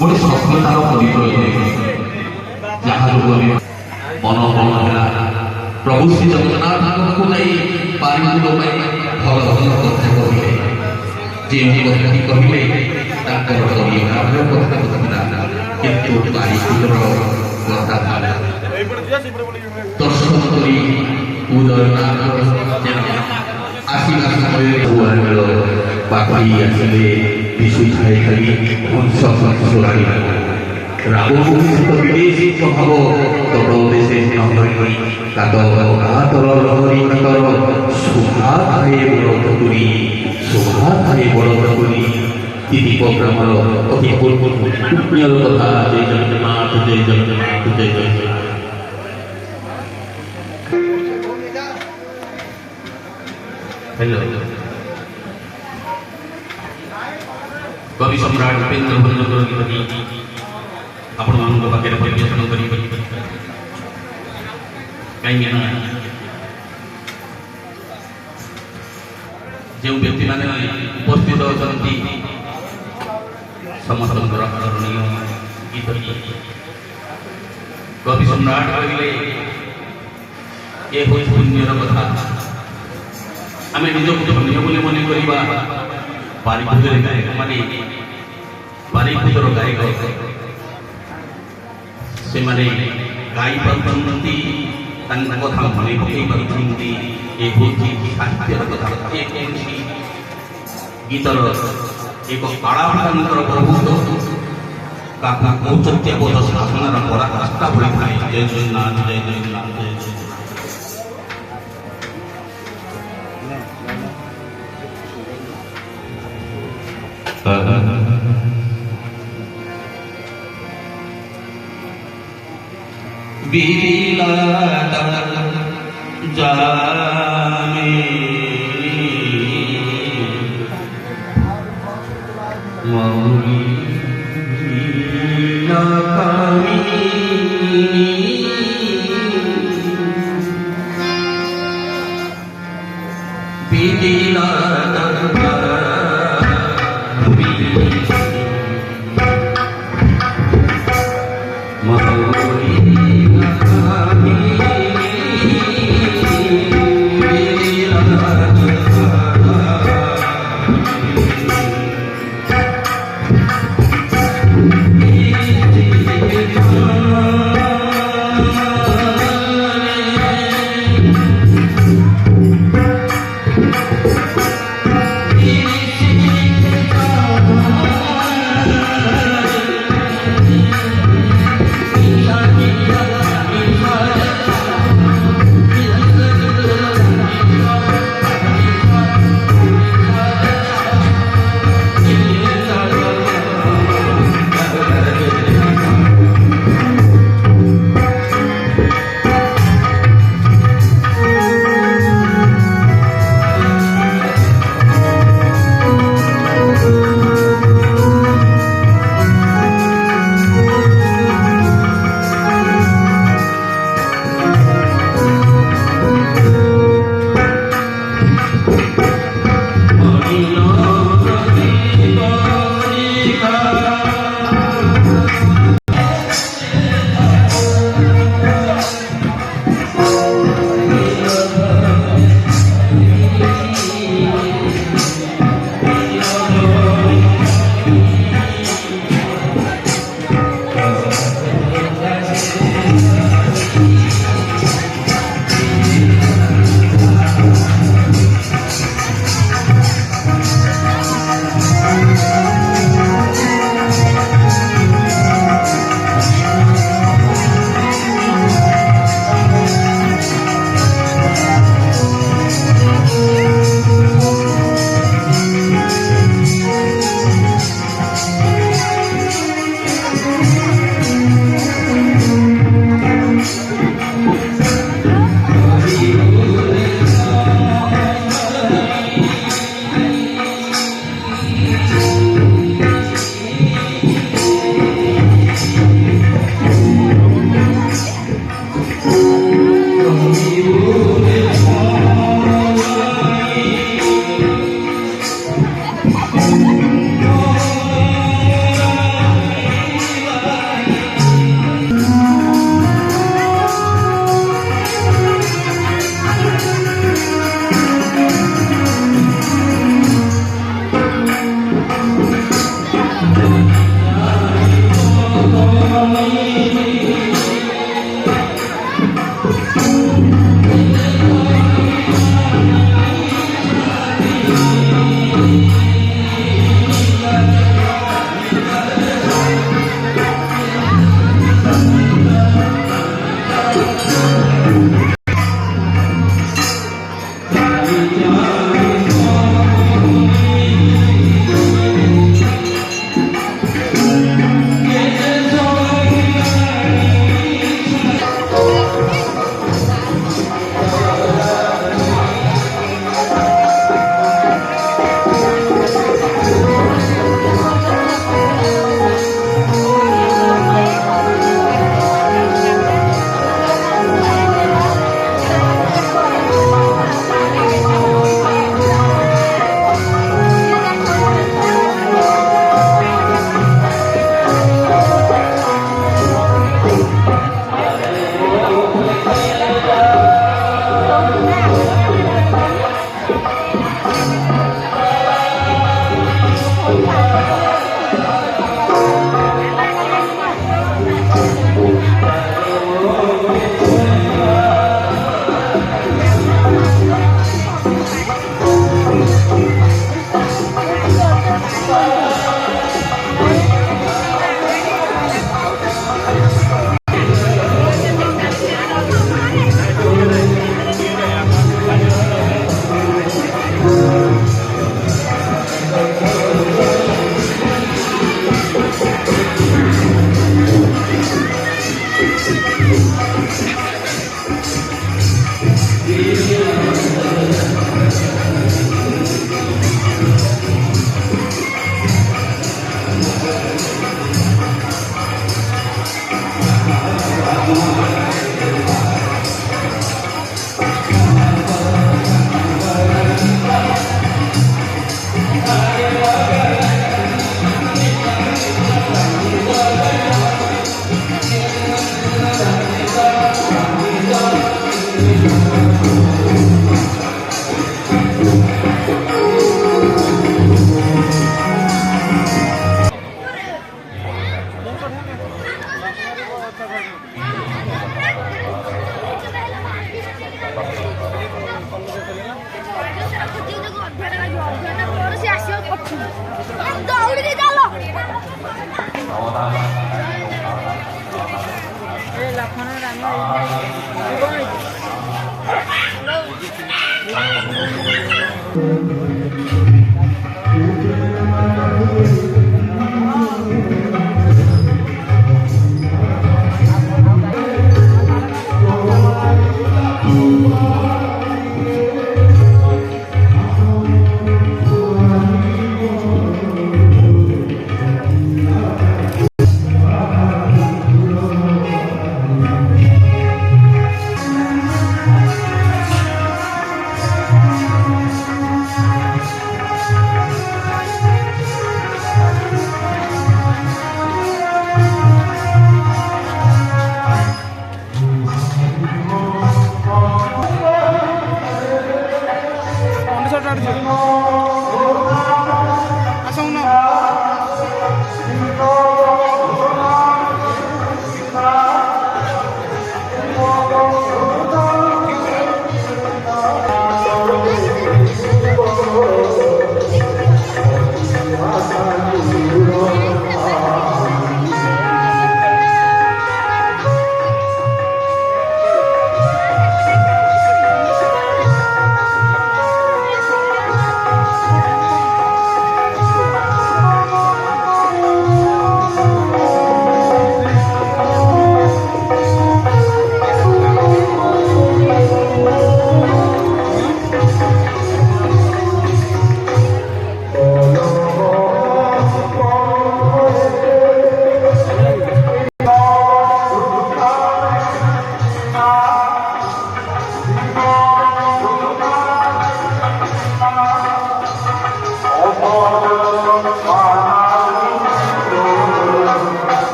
गोटे सफलतार परिचय जहाँ जो मनोबल है प्रभु श्री जगन्नाथ को नहीं पारिपुर भल भल कथा कहले जे कथाटी कहले कथा किंतु पारिपुर कथा दर्शन करी उदयनाथ आसिला समय पाखी आसिले विशु छाई खाली हंस हंसराई रावण विदेशी स्वभाव तट देशे नहरी कातर लहरी कातर शोभा थाए बड़पुरी शोभा थाए बड़पुरी दीप ब्राह्मण अति पुण्यर कथा जय जगन्नाथ जय जगन्नाथ जय जगन्नाथ। हेलो कवि सम्राट उपेन्द्र भंजकर गीत आपण मानक पाखे परिवेषण करी कहीं जो व्यक्ति मैंने उपस्थित अच्छा समस्त आदरणीय गीत कवि सम्राट कहले ये हूँ पुण्यर कथा आम निजक धन्य बोली मन करवा पारिपुर गायक माने पारिपुर गायक से माने गाई पारती कथा मन पकई पारती ये हूँ साहित्यर कथा गीतर एक कलाकार प्रभुत्व औचित्यबोध साधनार पराकाष्ठा भरी थाए। जय जगन्नाथ जय जगन्नाथ जय जगन्नाथ। जाने मौली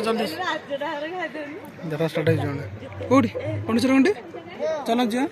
जल्दी जरा स्टार्ट कौटी पंडित चल जी